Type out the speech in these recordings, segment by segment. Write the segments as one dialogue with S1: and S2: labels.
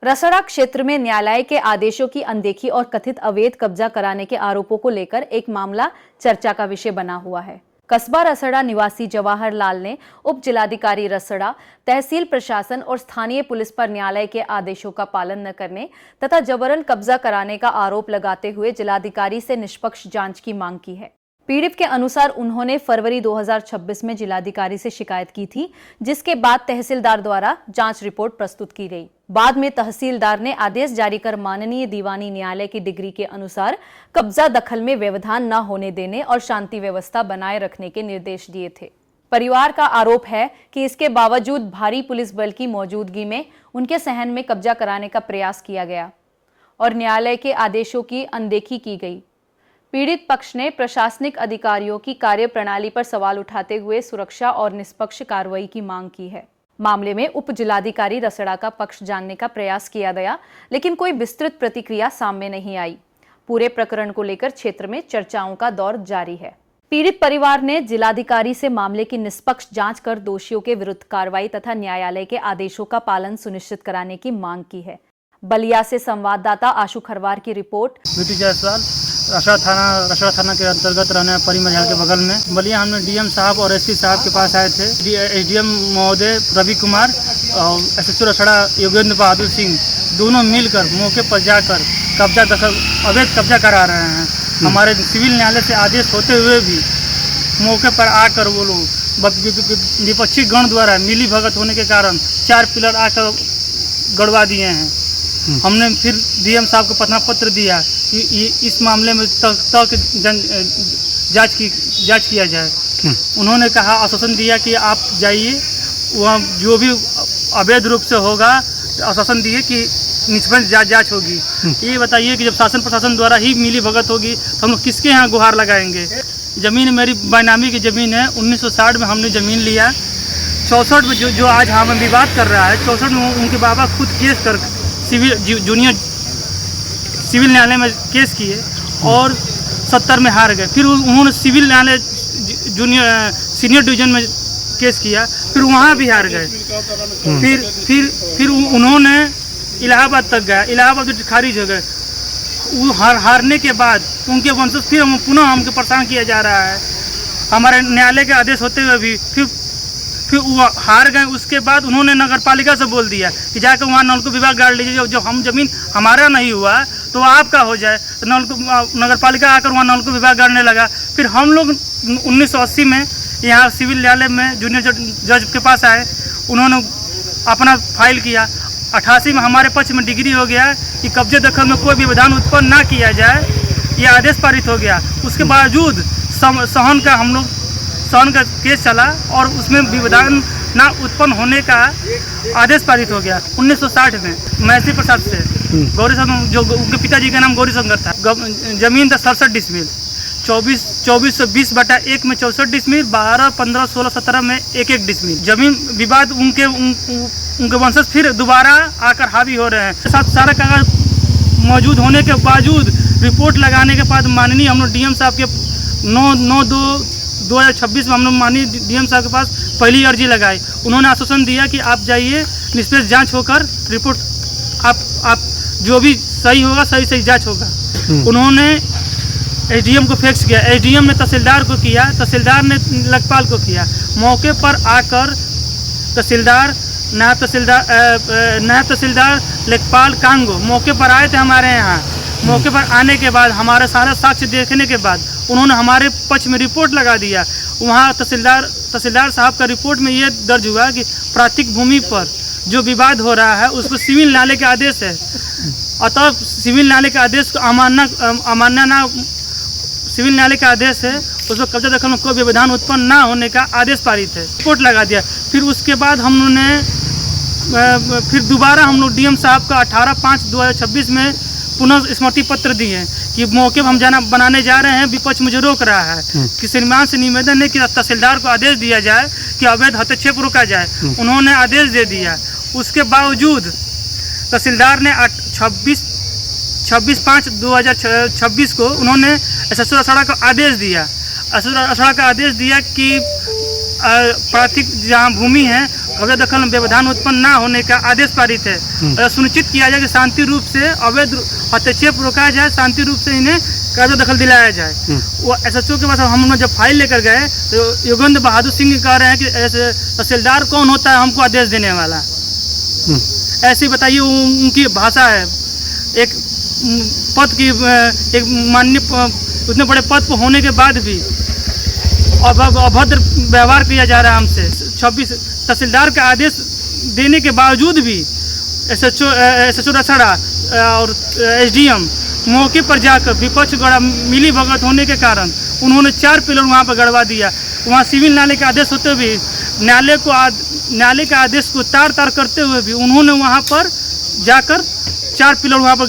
S1: रसड़ा क्षेत्र में न्यायालय के आदेशों की अनदेखी और कथित अवैध कब्जा कराने के आरोपों को लेकर एक मामला चर्चा का विषय बना हुआ है। कस्बा रसड़ा निवासी जवाहर लाल ने उप जिलाधिकारी रसड़ा, तहसील प्रशासन और स्थानीय पुलिस पर न्यायालय के आदेशों का पालन न करने तथा जबरन कब्जा कराने का आरोप लगाते हुए जिलाधिकारी से निष्पक्ष जांच की मांग की है। पीड़ित के अनुसार उन्होंने फरवरी 2026 में जिलाधिकारी से शिकायत की थी, जिसके बाद तहसीलदार द्वारा जांच रिपोर्ट प्रस्तुत की गई। बाद में तहसीलदार ने आदेश जारी कर माननीय दीवानी न्यायालय की डिग्री के अनुसार कब्जा दखल में व्यवधान न होने देने और शांति व्यवस्था बनाए रखने के निर्देश दिए थे। परिवार का आरोप है कि इसके बावजूद भारी पुलिस बल की मौजूदगी में उनके सहन में कब्जा कराने का प्रयास किया गया और न्यायालय के आदेशों की अनदेखी की गई। पीड़ित पक्ष ने प्रशासनिक अधिकारियों की कार्यप्रणाली पर सवाल उठाते हुए सुरक्षा और निष्पक्ष कार्रवाई की मांग की है। मामले में उप जिलाधिकारी रसड़ा का पक्ष जानने का प्रयास किया गया, लेकिन कोई विस्तृत प्रतिक्रिया सामने नहीं आई। पूरे प्रकरण को लेकर क्षेत्र में चर्चाओं का दौर जारी है। पीड़ित परिवार ने जिलाधिकारी से मामले की निष्पक्ष जांच कर दोषियों के विरुद्ध कार्रवाई तथा न्यायालय के आदेशों का पालन सुनिश्चित कराने की मांग की है। बलिया से संवाददाता आशु खरवार की रिपोर्ट।
S2: रसड़ा थाना के अंतर्गत रहने परी मझाल के बगल में बलिया हमने डीएम साहब और एसपी साहब के पास आए थे। एसडीएम महोदय रवि कुमार और एसएचओ रसड़ा योगेंद्र बहादुर सिंह दोनों मिलकर मौके पर जाकर कब्जा दखल अवैध कब्जा करा रहे हैं। हमारे सिविल न्यायालय से आदेश होते हुए भी मौके पर आकर वो लोग विपक्षी गण द्वारा मिली भगत होने के कारण 4 पिलर आकर गड़वा दिए हैं। हमने फिर डीएम साहब को पतना पत्र दिया कि इस मामले में तक जांच किया जाए। उन्होंने कहा, आश्वासन दिया कि आप जाइए, वहाँ जो भी अवैध रूप से होगा आश्वासन दिए कि निष्पक्ष जांच होगी। ये बताइए कि जब शासन प्रशासन द्वारा ही मिली भगत होगी तो हम लोग किसके यहाँ गुहार लगाएंगे। ज़मीन मेरी बेनामी की ज़मीन है। 1960 में हमने ज़मीन लिया। 64 में जो आज हम विवाद कर रहा है, 64 में उनके बाबा खुद केस कर जूनियर सिविल न्यायालय में केस किए और 70 में हार गए। फिर उन्होंने सिविल न्यायालय सीनियर डिवीजन में केस किया, फिर वहाँ भी हार गए। फिर उन्होंने इलाहाबाद तक गया, इलाहाबाद खारिज हो गए। वो हारने के बाद उनके वंशज फिर पुनः हमको परेशान किया जा रहा है। हमारे न्यायालय के आदेश होते हुए भी फिर वो हार गए। उसके बाद उन्होंने नगर पालिका से बोल दिया कि जाकर वहाँ नलकूप विभाग गाड़ लीजिए, जो हम जमीन हमारा नहीं हुआ तो आपका हो जाए। तो नगर पालिका आकर वहाँ नलकूप विभाग गाड़ने लगा। फिर हम लोग 1980 में यहाँ सिविल न्यायालय में जूनियर जज के पास आए। उन्होंने अपना फाइल किया। 88 में हमारे पक्ष में डिग्री हो गया कि कब्जे दखल में कोई भी विधान उत्पन्न ना किया जाए, ये आदेश पारित हो गया। उसके बावजूद सहन का केस चला और उसमें विधान ना उत्पन्न होने का आदेश पारित हो गया। 1960 में महसी प्रसाद से गौरी शंकर, जो उनके पिताजी का नाम गौरी शंकर था, जमीन था 67 डिसमिल। 2420/1 में 64 डिसमिल, 12, 15, 16, 17 में 1-1 डिसमिल जमीन विवाद। उनके वंशज फिर दोबारा आकर हावी हो रहे हैं। सारा कागज मौजूद होने के बावजूद रिपोर्ट लगाने के बाद माननीय हम लोग डीएम साहब के 9/2/2026 में हम लोग माननीय डीएम साहब के पास पहली अर्जी लगाई। उन्होंने आश्वासन दिया कि आप जाइए, निष्पक्ष जांच होकर रिपोर्ट आप जो भी सही होगा सही जांच होगा। उन्होंने एसडीएम को फैक्स किया, एसडीएम ने तहसीलदार को किया, तहसीलदार ने लेखपाल को किया। मौके पर आकर नायब तहसीलदार लेखपाल कांगो मौके पर आए थे हमारे यहाँ। मौके पर आने के बाद हमारा सारा साक्ष्य देखने के बाद उन्होंने हमारे पक्ष में रिपोर्ट लगा दिया। वहाँ तहसीलदार साहब का रिपोर्ट में ये दर्ज हुआ कि प्राकृतिक भूमि पर जो विवाद हो रहा है उस पर सिविल न्यायालय का आदेश है, अतः सिविल न्यायालय का आदेश को अमानना सिविल न्यायालय का आदेश है, उस पर कब्जा दखल में कोई व्यवधान उत्पन्न ना होने का आदेश पारित है। रिपोर्ट लगा दिया। फिर उसके बाद फिर दोबारा हम लोग डीएम साहब का 18/5/2026 में पुनः स्मृति पत्र दिए कि मौके पर हम बनाने जा रहे हैं, विपक्ष मुझे रोक रहा है। कि श्रीमान से निवेदन है कि तहसीलदार को आदेश दिया जाए कि अवैध हस्तक्षेप रोका जाए। उन्होंने आदेश दे दिया। उसके बावजूद तहसीलदार ने 26/5/2026 को उन्होंने एसएचओ रसड़ा को आदेश दिया। एसएचओ रसड़ा का आदेश दिया कि प्राकृतिक जहाँ भूमि है कब्जा दखल में व्यवधान उत्पन्न ना होने का आदेश पारित है और सुनिश्चित किया जाए कि शांति रूप से अवैध हस्तक्षेप रोका जाए, शांति रूप से इन्हें कब्जा दखल दिलाया जाए। वो SHO के पास हम लोग जब फाइल लेकर गए तो योगेंद्र बहादुर सिंह कह रहे हैं कि ऐसे तहसीलदार कौन होता है हमको आदेश देने वाला। ऐसी बताइए उनकी भाषा है। एक पद की एक माननीय उतने बड़े पद पर होने के बाद भी अभद्र व्यवहार किया जा रहा है हमसे। 26 तहसीलदार का आदेश देने के बावजूद भी SHO रसड़ा और SDM मौके पर जाकर विपक्ष गड़ा मिली भगत होने के कारण उन्होंने 4 पिलर वहाँ पर गड़वा दिया। वहाँ सिविल न्यायालय का आदेश होते हुए न्यायालय के आदेश को तार करते हुए भी उन्होंने वहाँ पर जाकर 4 पिलर वहाँ पर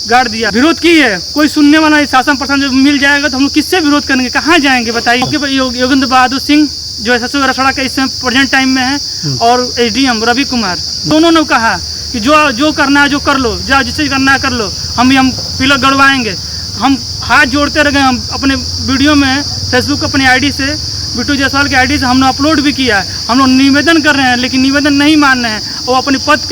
S2: गाड़ दिया। विरोध की है, कोई सुनने वाला शासन प्रशासन जब मिल जाएगा तो हम लोग किससे विरोध करेंगे, कहाँ जाएंगे बताइए। योगेंद्र बहादुर सिंह जो SHO रसड़ा का इस समय प्रेजेंट टाइम में है और SDM रवि कुमार, दोनों ने कहा कि जो करना है जो कर लो, जाओ जिससे करना है कर लो, हम पिलर गड़वाएंगे। हम हाथ जोड़ते रह गए। हम अपने वीडियो में फेसबुक अपनी आईडी से, बिट्टू जायसवाल की आईडी से हमने अपलोड भी किया है। हम लोग निवेदन कर रहे हैं लेकिन निवेदन नहीं मान रहे हैं। वो अपने पद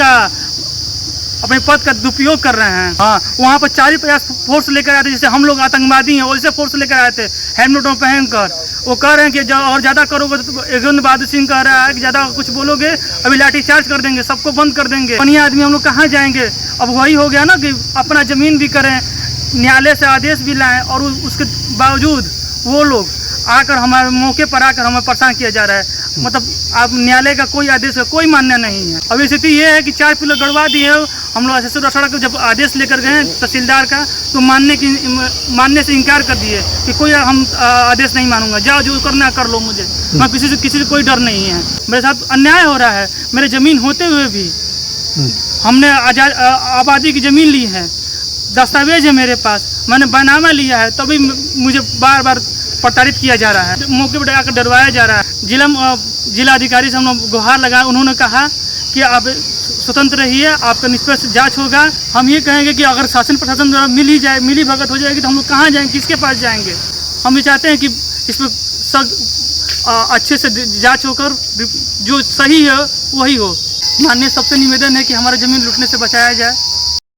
S2: का दुरुपयोग कर रहे हैं। हाँ, वहाँ पर 40-50 फोर्स लेकर आए थे, जैसे हम लोग आतंकवादी हैं वैसे फोर्स लेकर आए थे हेलमेटों पहनकर। वो कह रहे हैं कि और ज़्यादा करोगे तो योगेंद्र बहादुर सिंह कह रहा है कि ज़्यादा कुछ बोलोगे अभी लाठी चार्ज कर देंगे, सबको बंद कर देंगे। अन्य आदमी हम लोग कहाँ जाएंगे। अब वही हो गया ना कि अपना ज़मीन भी करें, न्यायालय से आदेश भी लाएँ और उसके बावजूद वो लोग आकर हमारे मौके पर आकर हमें परेशान किया जा रहा है। मतलब आप न्यायालय का कोई आदेश का कोई मान्य नहीं है। अब स्थिति ये है कि 4 पिलर गड़वा दिए। हम लोग SHO रसड़ा को जब आदेश लेकर गए तहसीलदार का तो मानने से इनकार कर दिए कि कोई हम आदेश नहीं मानूंगा, जाओ जो करना कर लो, मुझे मैं किसी से कोई डर नहीं है। मेरे साथ अन्याय हो रहा है। मेरे ज़मीन होते हुए भी हमने आबादी की ज़मीन ली है, दस्तावेज है मेरे पास, मैंने बैनामा लिया है, तभी मुझे बार बार प्रताड़ित किया जा रहा है, मौके पर आकर डरवाया जा रहा है। जिला अधिकारी से हम लोग गुहार लगाए। उन्होंने कहा कि आप स्वतंत्र रहिए, आपका निष्पक्ष जांच होगा। हम ये कहेंगे कि अगर शासन प्रशासन द्वारा मिली भगत हो जाएगी तो हम लोग कहाँ जाएंगे, किसके पास जाएंगे। हम ये चाहते हैं कि इस पर अच्छे से जांच होकर जो सही है वही हो। माननीय सबसे निवेदन है कि हमारा ज़मीन लूटने से बचाया जाए।